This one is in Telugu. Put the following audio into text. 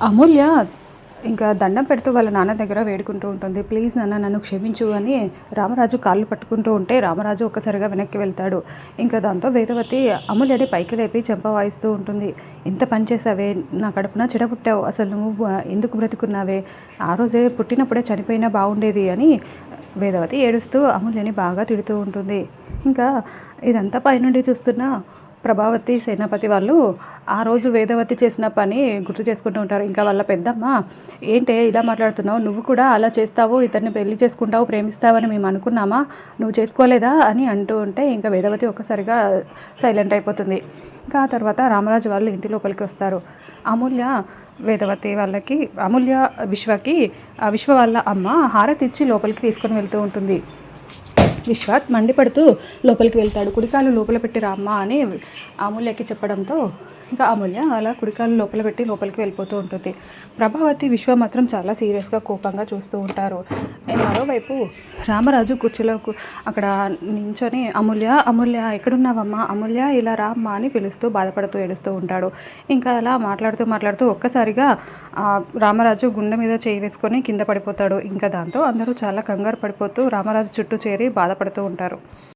అమూల్య ఇంకా దండం పెడుతూ వాళ్ళ నాన్న దగ్గర వేడుకుంటూ ఉంటుంది. ప్లీజ్ నాన్న నన్ను క్షమించు అని రామరాజు కాళ్ళు పట్టుకుంటూ ఉంటే రామరాజు ఒక్కసారిగా వెనక్కి వెళ్తాడు. ఇంకా దాంతో వేదవతి అమూల్యని పైకి లేపి చెంప వాయిస్తూ ఉంటుంది. ఇంత పని చేసావే, నా కడుపున చెడబుట్టావు, అసలు నువ్వు ఎందుకు బ్రతుకున్నావే, ఆ రోజే పుట్టినప్పుడే చనిపోయినా బాగుండేది అని వేదవతి ఏడుస్తూ అమూల్యని బాగా తిడుతూ ఉంటుంది. ఇంకా ఇదంతా పైనుండి చూస్తున్న ప్రభావతి సేనాపతి వాళ్ళు ఆ రోజు వేదవతి చేసిన పని గుర్తు చేసుకుంటూ ఉంటారు. ఇంకా వాళ్ళ పెద్దమ్మ, ఏంటే ఇలా మాట్లాడుతున్నావు, నువ్వు కూడా అలా చేస్తావు, ఇతన్ని పెళ్లి చేసుకుంటావు, ప్రేమిస్తావని మేము అనుకున్నామా, నువ్వు చేసుకోలేదా అని అంటూ ఉంటే ఇంకా వేదవతి ఒక్కసారిగా సైలెంట్ అయిపోతుంది. ఇంకా ఆ తర్వాత రామరాజు వాళ్ళు ఇంటి లోపలికి వస్తారు. అమూల్య వేదవతి వాళ్ళకి, అమూల్య విశ్వకి, విశ్వ వాళ్ళ అమ్మ హారతి ఇచ్చి లోపలికి తీసుకొని వెళ్తూ ఉంటుంది. విశ్వాత్ మండిపడుతూ లోపలికి వెళ్తాడు. కుడికాలు లోపల పెట్టి రామ్మ అని అమూల్యకి చెప్పడంతో ఇంకా అమూల్య అలా కుడికాలు లోపల పెట్టి లోపలికి వెళ్ళిపోతూ ఉంటుంది. ప్రభావతి విశ్వ మాత్రం చాలా సీరియస్గా కోపంగా చూస్తూ ఉంటారు. మరోవైపు రామరాజు కుర్చీలో అక్కడ నించొని అమూల్య అమూల్య ఎక్కడున్నావమ్మా, అమూల్య ఇలా రామ్మ అని పిలుస్తూ బాధపడుతూ ఏడుస్తూ ఉంటాడు. ఇంకా అలా మాట్లాడుతూ మాట్లాడుతూ ఒక్కసారిగా రామరాజు గుండె మీద చేయి వేసుకొని కింద పడిపోతాడు. ఇంకా దాంతో అందరూ చాలా కంగారు పడిపోతూ రామరాజు చుట్టూ చేరి బాధపడుతూ ఉంటారు.